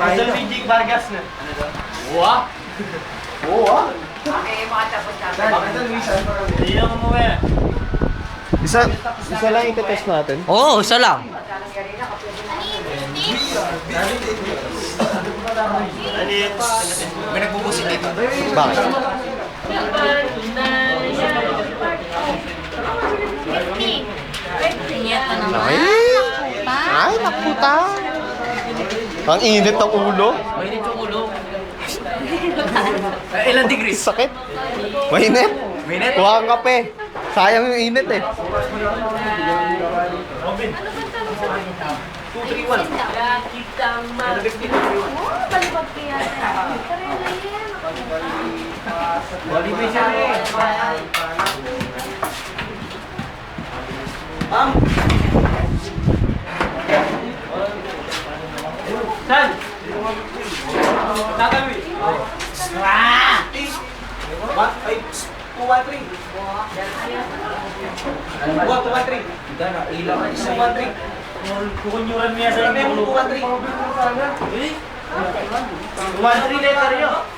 Rizal Vijik Vargas na. Wah! Oo, Okay, makatapos natin. Bakit ang reason? Hindi na umuwi. Isa lang itetest natin. Oo, isa lang. May nagpupusin dito. Bakit? Ay, nakuta. Ang init ng ulo. Mainit yung ulo. Ilan degrees? Sakit. Mainit. Mainit? Kuha ang kape. Sayang yung init eh. Robin. 231. Balibag kaya na. Bolivia siya rin. Saan? Nagawin. Ay, 213. 213. Ilang 213. Kukunyuran niya sa inyo. 213. 213 letter yun.